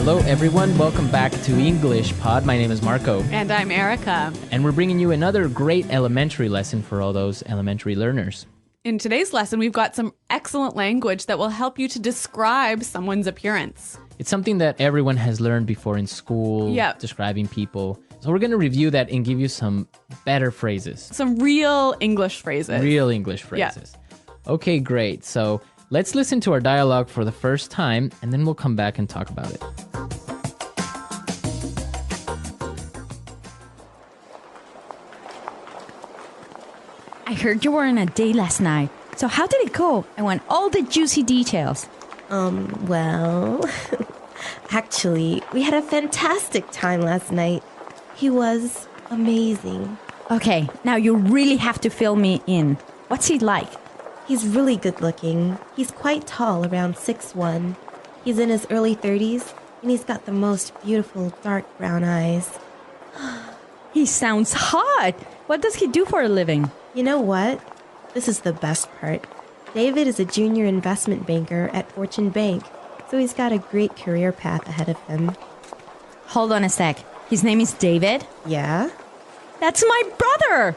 Hello, everyone. Welcome back to English Pod. My name is Marco. And I'm Erica. And we're bringing you another great elementary lesson for all those elementary learners. In today's lesson, we've got some excellent language that will help you to describe someone's appearance. It's something that everyone has learned before in school, describing people. So we're going to review that and give you some better phrases. Some real English phrases. Real English phrases. Yeah. Okay, great. So let's listen to our dialogue for the first time, and then we'll come back and talk about it. I heard you were on a date last night. So how did it go? I want all the juicy details. Well, actually, we had a fantastic time last night. He was amazing. Okay, now you really have to fill me in. What's he like? He's really good looking. He's quite tall, around 6'1". He's in his early 30s, and he's got the most beautiful dark brown eyes. He sounds hot. What does he do for a living? You know what? This is the best part. David is a junior investment banker at Fortune Bank, so he's got a great career path ahead of him. Hold on a sec. His name is David? Yeah? That's my brother!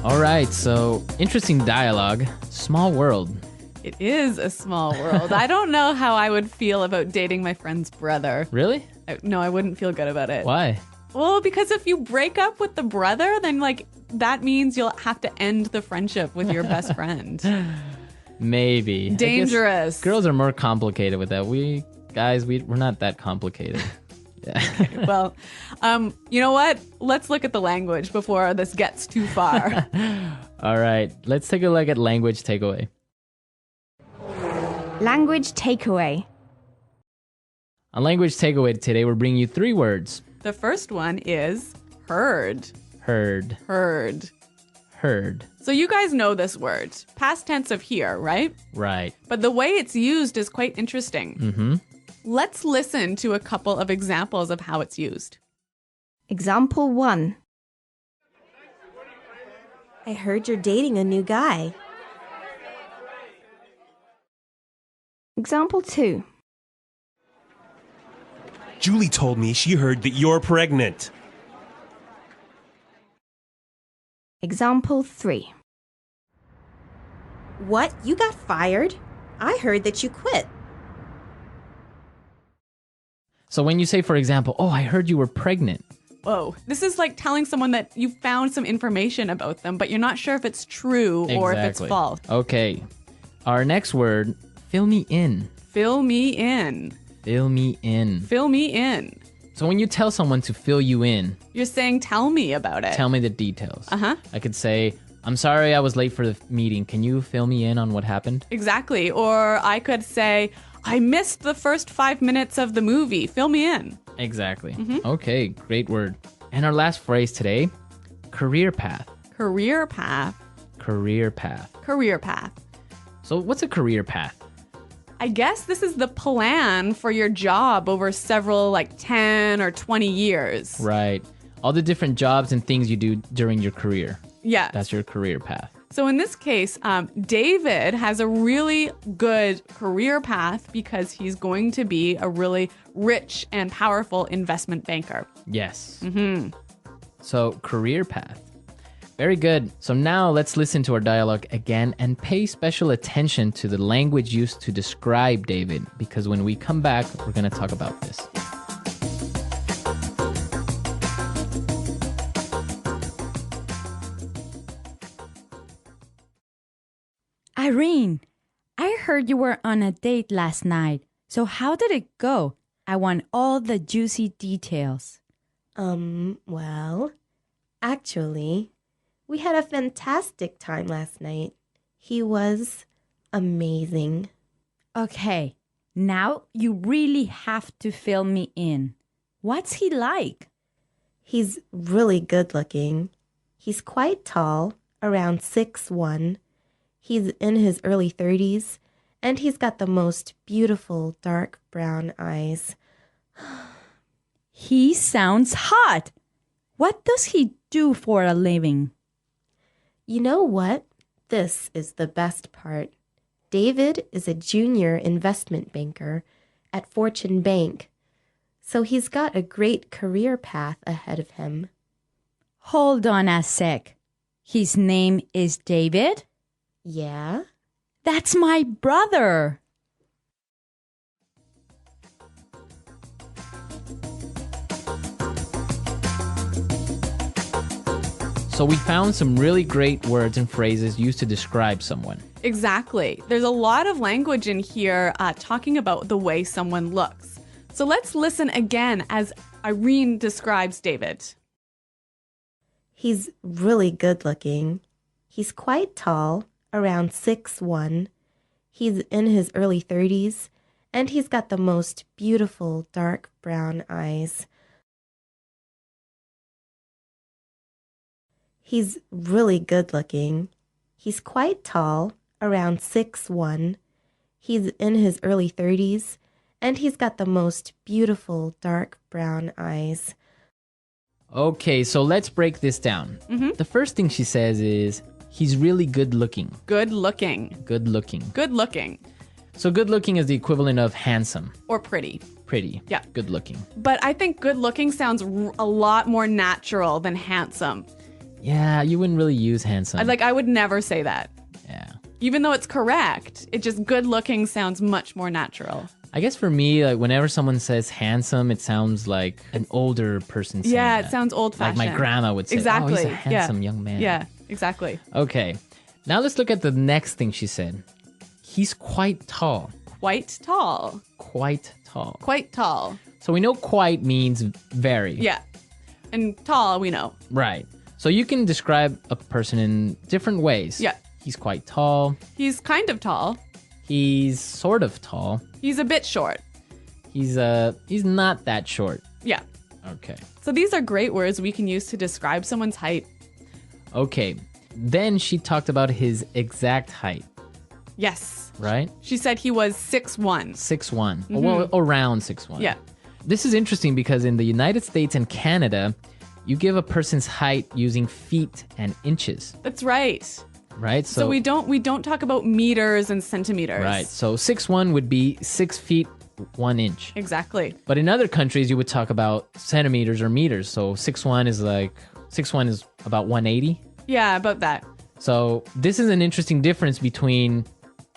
All right, so interesting dialogue. Small world. It is a small world. I don't know how I would feel about dating my friend's brother. Really? No, I wouldn't feel good about it. Why? Well, because if you break up with the brother, then that means you'll have to end the friendship with your best friend. Maybe. Dangerous. Girls are more complicated with that. We're not that complicated. Yeah. Okay, well, you know what? Let's look at the language before this gets too far. All right, let's take a look at language takeaway. Language takeaway. On language takeaway today, we're bringing you 3 words. The first one is heard. Heard. Heard. Heard. So you guys know this word. Past tense of hear, right? Right. But the way it's used is quite interesting. Mm-hmm. Let's listen to a couple of examples of how it's used. Example 1. I heard you're dating a new guy. Example 2. Julie told me she heard that you're pregnant. Example 3. What? You got fired? I heard that you quit. So when you say, for example, oh, I heard you were pregnant. Whoa. This is like telling someone that you found some information about them, but you're not sure if it's true or if it's false. Okay. Our next word, fill me in. Fill me in. Fill me in. Fill me in. So when you tell someone to fill you in, you're saying, tell me about it. Tell me the details. Uh-huh. I could say, I'm sorry I was late for the meeting. Can you fill me in on what happened? Exactly. Or I could say, I missed the first 5 minutes of the movie. Fill me in. Exactly. Mm-hmm. Okay, great word. And our last phrase today, career path. Career path. Career path. Career path. So what's a career path? I guess this is the plan for your job over several 10 or 20 years. Right. All the different jobs and things you do during your career. Yeah. That's your career path. So in this case, David has a really good career path because he's going to be a really rich and powerful investment banker. Yes. Mm-hmm. So career path. Very good. So now let's listen to our dialogue again and pay special attention to the language used to describe David, because when we come back, we're going to talk about this. Irene, I heard you were on a date last night. So how did it go? I want all the juicy details. Well, actually, we had a fantastic time last night. He was amazing. Okay, now you really have to fill me in. What's he like? He's really good looking. He's quite tall, around 6'1". He's in his early 30s, and he's got the most beautiful dark brown eyes. He sounds hot. What does he do for a living? You know what? This is the best part. David is a junior investment banker at Fortune Bank, so he's got a great career path ahead of him. Hold on a sec. His name is David? Yeah? That's my brother. So we found some really great words and phrases used to describe someone. Exactly. There's a lot of language in here talking about the way someone looks. So let's listen again as Irene describes David. He's really good looking. He's quite tall, around 6'1". He's in his early 30s, and he's got the most beautiful dark brown eyes. He's really good looking. He's quite tall, around 6'1". He's in his early 30s, and he's got the most beautiful dark brown eyes. Okay, so let's break this down. The first thing she says is, he's really good looking. Good looking. Good looking. Good looking. So good looking is the equivalent of handsome. Or pretty. Pretty. Yeah. Good looking. But I think good looking sounds a lot more natural than handsome. Yeah, you wouldn't really use handsome. I would never say that. Yeah. Even though it's correct, it just good looking sounds much more natural. I guess for me, like whenever someone says handsome, it sounds like an older person saying Yeah, that. it sounds old Like fashioned. my grandma would say, Exactly. oh, he's a handsome young man. Yeah, exactly. Okay. Now let's look at the next thing she said. He's quite tall. Quite tall. Quite tall. Quite tall. So we know quite means very. Yeah. And tall, we know. Right. So you can describe a person in different ways. Yeah. He's quite tall. He's kind of tall. He's sort of tall. He's a bit short. He's not that short. Yeah. Okay. So these are great words we can use to describe someone's height. Okay. Then she talked about his exact height, Yes. right? She said he was 6'1". 6'1". Well, around 6'1". Yeah. This is interesting because in the United States and Canada, you give a person's height using feet and inches, That's right. right? So we don't talk about meters and centimeters. Right. So 6'1" would be 6 feet 1 inch. Exactly. But in other countries, you would talk about centimeters or meters. So 6'1" is about 180. Yeah, about that. So this is an interesting difference between.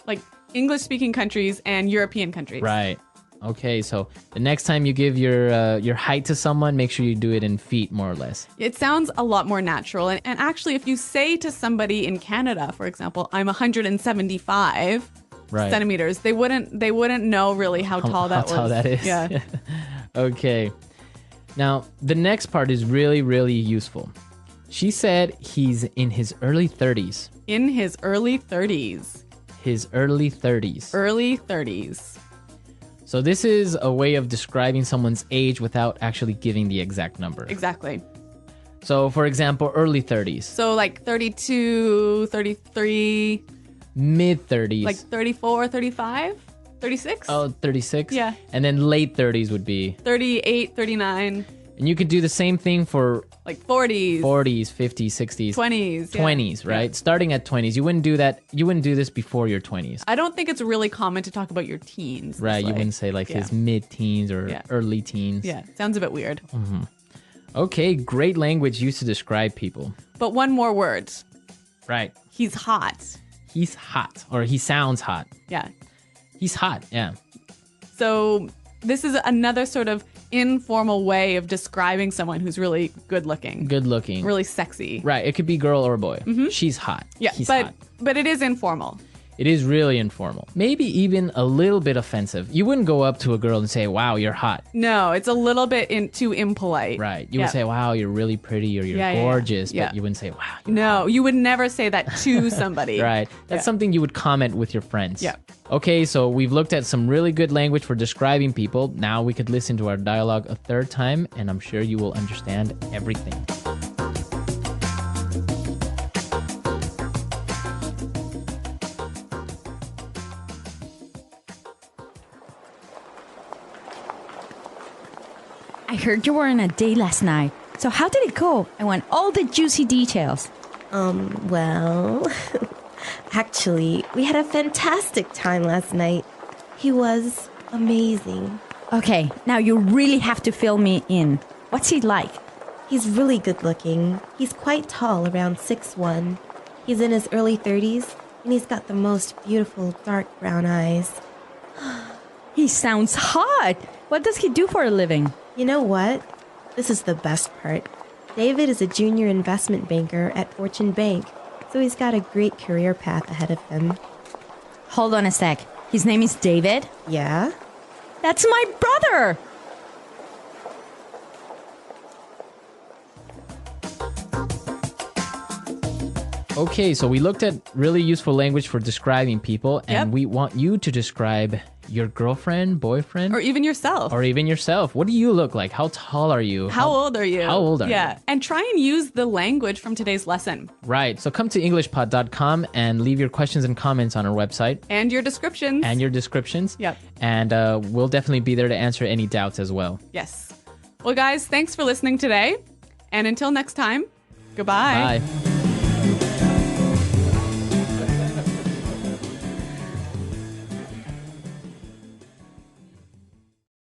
Like English speaking countries and European countries. Right. Okay. So the next time you give your height to someone, make sure you do it in feet, more or less. It sounds a lot more natural. And actually, if you say to somebody in Canada, for example, I'm 175 Right. centimeters, they wouldn't know really how tall that was. How tall that is. Yeah. Okay. Now, the next part is really, really useful. She said he's in his early 30s. In his early 30s. His early 30s. Early 30s. So this is a way of describing someone's age without actually giving the exact number. Exactly. So, for example, early 30s. So like 32, 33, Mid 30s. like 34, 35, 36? Oh, 36? Yeah. And then late 30s would be. 38, 39, And you could do the same thing for like 40s, 40s, 50s, 60s. 20s. yeah. 20s, right? Yeah. Starting at 20s. You wouldn't do that. You wouldn't do this before your 20s. I don't think it's really common to talk about your teens. this Right? You way. wouldn't say like Yeah. his mid-teens or Yeah. early teens. Yeah, sounds a bit weird. Okay, great language used to describe people. But one more word. Right. He's hot. He's hot, or he sounds hot. Yeah. He's hot, yeah. So this is another sort of informal way of describing someone who's really good looking, Good looking. really sexy. Right, it could be girl or boy. She's hot. Yeah, He's but hot. but it is informal. It is really informal. Maybe even a little bit offensive. You wouldn't go up to a girl and say, wow, you're hot. No, it's a little bit too impolite. Right. You Yeah. would say, wow, you're really pretty or you're Yeah, yeah, yeah. gorgeous. Yeah. But you wouldn't say, wow, you're No, you would never say that to somebody. Right. That's Yeah. something you would comment with your friends. Yeah. Okay, so we've looked at some really good language for describing people. Now we could listen to our dialogue a third time, and I'm sure you will understand everything. I heard you were on a date last night. So how did it go? I want all the juicy details. Well, actually, we had a fantastic time last night. He was amazing. Okay, now you really have to fill me in. What's he like? He's really good looking. He's quite tall, around 6'1". He's in his early 30s, and he's got the most beautiful dark brown eyes. He sounds hot. What does he do for a living? You know what? This is the best part. David is a junior investment banker at Fortune Bank, so he's got a great career path ahead of him. Hold on a sec. His name is David? Yeah? That's my brother! Okay, so we looked at really useful language for describing people, and we want you to describe your girlfriend, boyfriend, Or even yourself. or even yourself. What do you look like? How tall are you? How old are you? How old are you? Yeah. And try and use the language from today's lesson. Right. So come to EnglishPod.com and leave your questions and comments on our website. And your descriptions. And your descriptions. Yep. And we'll definitely be there to answer any doubts as well. Yes. Well, guys, thanks for listening today. And until next time, goodbye. Bye.